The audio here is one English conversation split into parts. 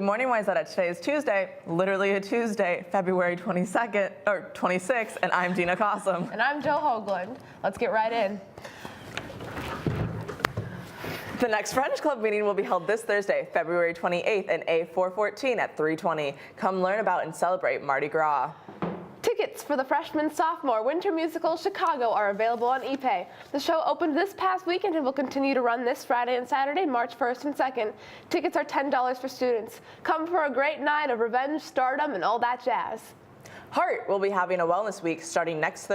Good morning, Wayzata. Today is Tuesday, literally a Tuesday, February 22nd, or 26th, and I'm Dina Cossum. And I'm Joe Hoagland. Let's get right in. The next French Club meeting will be held this Thursday, February 28th in A414 at 3:20. Come learn about and celebrate Mardi Gras. Tickets for the freshman-sophomore winter musical Chicago are available on ePay. The show opened this past weekend and will continue to run this Friday and Saturday, March 1st and 2nd. Tickets are $10 for students. Come for a great night of revenge, stardom, and all that jazz. Heart will be having a wellness week starting next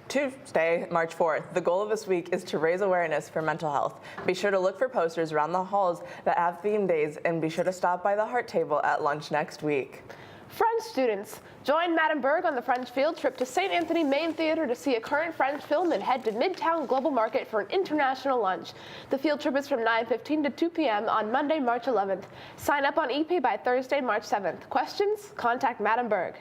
Tuesday, March 4th. The goal of this week is to raise awareness for mental health. Be sure to look for posters around the halls that have theme days, and be sure to stop by the Heart table at lunch next week. French students, join Madame Berg on the French field trip to St. Anthony Main Theater to see a current French film and head to Midtown Global Market for an international lunch. The field trip is from 9:15 to 2 p.m. on Monday, March 11th. Sign up on ePay by Thursday, March 7th. Questions? Contact Madame Berg.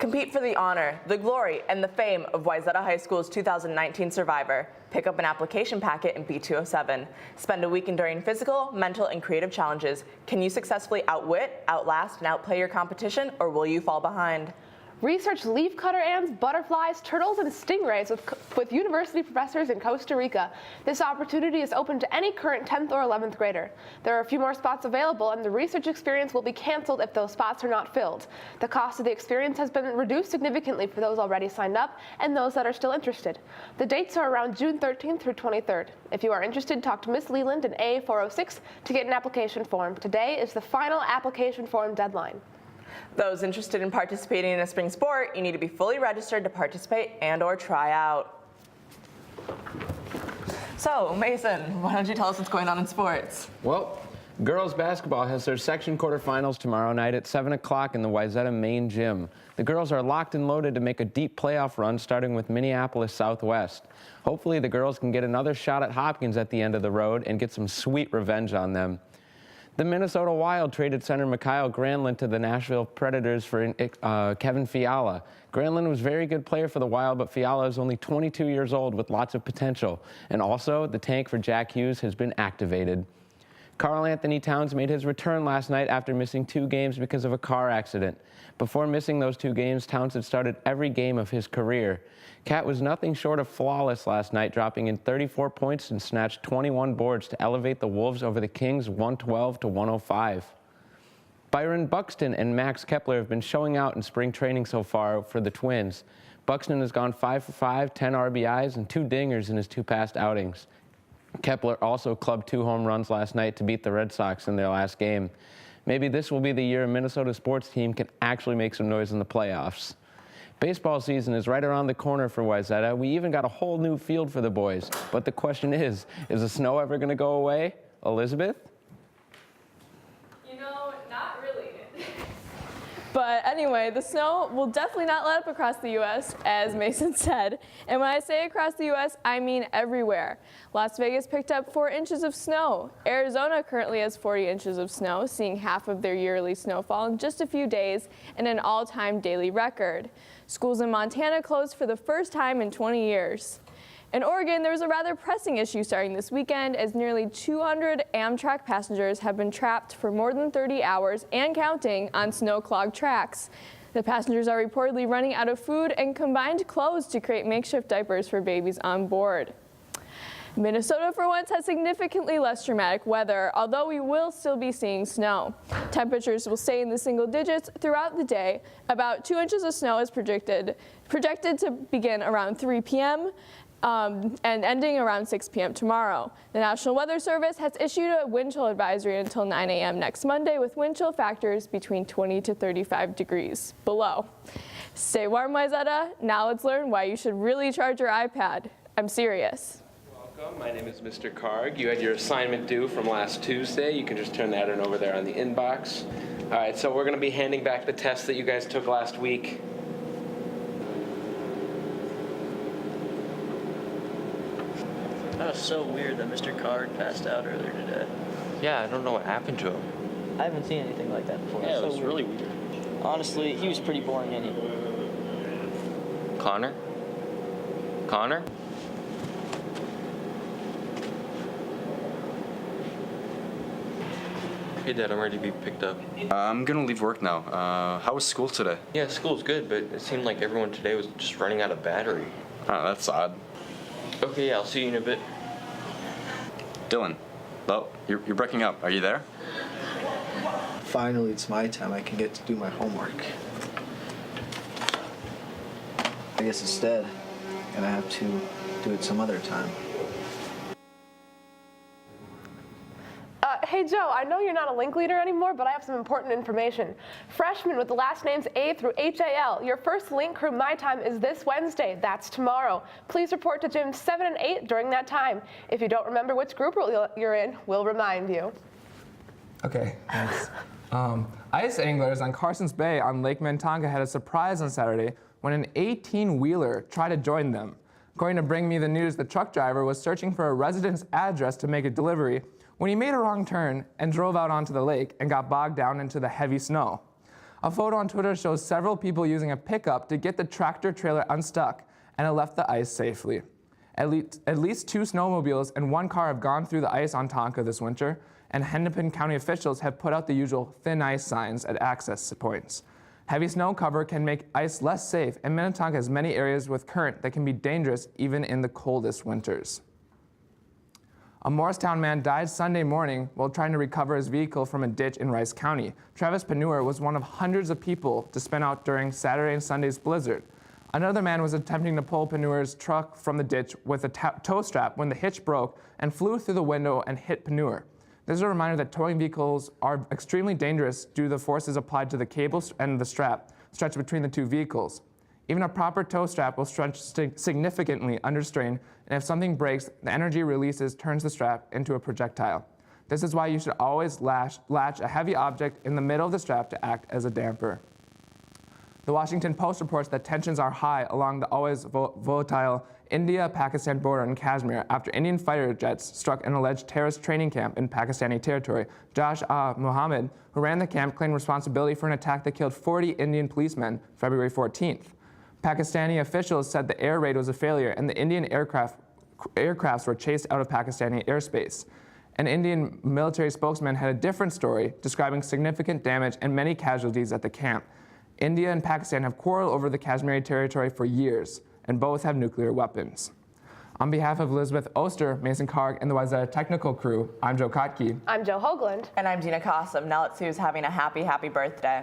Compete for the honor, the glory, and the fame of Wayzata High School's 2019 Survivor. Pick up an application packet in B207. Spend a week enduring physical, mental, and creative challenges. Can you successfully outwit, outlast, and outplay your competition, or will you fall behind? Research leafcutter ants, butterflies, turtles, and stingrays with university professors in Costa Rica. This opportunity is open to any current 10th or 11th grader. There are a few more spots available, and the research experience will be canceled if those spots are not filled. The cost of the experience has been reduced significantly for those already signed up and those that are still interested. The dates are around June 13th through 23rd. If you are interested, talk to Ms. Leland in A406 to get an application form. Today is the final application form deadline. Those interested in participating in a spring sport, you need to be fully registered to participate and/or try out. So, Mason, why don't you tell us what's going on in sports? Well, girls basketball has their section quarterfinals tomorrow night at 7 o'clock in the Wayzata main gym. The girls are locked and loaded to make a deep playoff run, starting with Minneapolis Southwest. Hopefully, the girls can get another shot at Hopkins at the end of the road and get some sweet revenge on them. The Minnesota Wild traded center Mikhail Granlund to the Nashville Predators for Kevin Fiala. Granlund was a very good player for the Wild, but Fiala is only 22 years old with lots of potential. And also, the tank for Jack Hughes has been activated. Karl Anthony Towns made his return last night after missing 2 games because of a car accident. Before missing those 2 games, Towns had started every game of his career. Cat was nothing short of flawless last night, dropping in 34 points and snatched 21 boards to elevate the Wolves over the Kings 112 to 105. Byron Buxton and Max Kepler have been showing out in spring training so far for the Twins. Buxton has gone 5 for 5, 10 RBIs, and 2 dingers in his 2 past outings. Kepler also clubbed 2 home runs last night to beat the Red Sox in their last game. Maybe this will be the year a Minnesota sports team can actually make some noise in the playoffs. Baseball season is right around the corner for Wayzata. We even got a whole new field for the boys. But the question is the snow ever going to go away? Elizabeth? You know, not really. But anyway, the snow will definitely not let up across the U.S., as Mason said. And when I say across the U.S., I mean everywhere. Las Vegas picked up 4 inches of snow. Arizona currently has 40 inches of snow, seeing half of their yearly snowfall in just a few days and an all-time daily record. Schools in Montana closed for the first time in 20 years. In Oregon, there was a rather pressing issue starting this weekend as nearly 200 Amtrak passengers have been trapped for more than 30 hours and counting on snow-clogged tracks. The passengers are reportedly running out of food and combined clothes to create makeshift diapers for babies on board. Minnesota, for once, has significantly less dramatic weather, although we will still be seeing snow. Temperatures will stay in the single digits throughout the day. About 2 inches of snow is projected to begin around 3 p.m. And ending around 6 p.m. tomorrow. The National Weather Service has issued a wind chill advisory until 9 a.m. next Monday, with wind chill factors between 20 to 35 degrees below. Stay warm, Wayzata. Now let's learn why you should really charge your iPad. I'm serious. Welcome. My name is Mr. Karg. You had your assignment due from last Tuesday. You can just turn that in over there on the inbox. All right, so we're going to be handing back the test that you guys took last week. That was so weird that Mr. Card passed out earlier today. Yeah, I don't know what happened to him. I haven't seen anything like that before. Yeah, it so was weird. really weird. Honestly, he was pretty boring anyway. Connor? Connor? Hey, Dad, I'm ready to be picked up. I'm gonna leave work now. How was school today? Yeah, school's good, but it seemed like everyone today was just running out of battery. Oh, that's odd. Okay, yeah, I'll see you in a bit. Dylan, hello? You're breaking up. Are you there? Finally, it's my time. I can get to do my homework. I guess instead, I'm gonna have to do it some other time. Hey Joe, I know you're not a link leader anymore, but I have some important information. Freshmen with the last names A through HAL, your first link crew My Time is this Wednesday. That's tomorrow. Please report to gyms 7 and 8 during that time. If you don't remember which group you're in, we'll remind you. Okay, thanks. Ice anglers on Carson's Bay on Lake Minnetonka had a surprise on Saturday when an 18-wheeler tried to join them. According to Bring Me the News, the truck driver was searching for a resident's address to make a delivery when he made a wrong turn and drove out onto the lake and got bogged down into the heavy snow. A photo on Twitter shows several people using a pickup to get the tractor trailer unstuck, and it left the ice safely. At least 2 snowmobiles and 1 car have gone through the ice on Tonka this winter, and Hennepin County officials have put out the usual thin ice signs at access points. Heavy snow cover can make ice less safe, and Minnetonka has many areas with current that can be dangerous even in the coldest winters. A Morristown man died Sunday morning while trying to recover his vehicle from a ditch in Rice County. Travis Panur was one of hundreds of people to spin out during Saturday and Sunday's blizzard. Another man was attempting to pull Panur's truck from the ditch with a tow strap when the hitch broke and flew through the window and hit Panur. This is a reminder that towing vehicles are extremely dangerous due to the forces applied to the cable and the strap stretched between the 2 vehicles. Even a proper tow strap will stretch significantly under strain, and if something breaks, the energy releases turns the strap into a projectile. This is why you should always latch a heavy object in the middle of the strap to act as a damper. The Washington Post reports that tensions are high along the always volatile India-Pakistan border in Kashmir after Indian fighter jets struck an alleged terrorist training camp in Pakistani territory. Josh Mohammed, who ran the camp, claimed responsibility for an attack that killed 40 Indian policemen February 14th. Pakistani officials said the air raid was a failure and the Indian aircrafts were chased out of Pakistani airspace. An Indian military spokesman had a different story, describing significant damage and many casualties at the camp. India and Pakistan have quarreled over the Kashmiri territory for years, and both have nuclear weapons. On behalf of Elizabeth Oster, Mason Karg, and the Wayzata technical crew, I'm Joe Kotke. I'm Joe Hoagland. And I'm Dina Cossum. Now let's see who's having a happy birthday.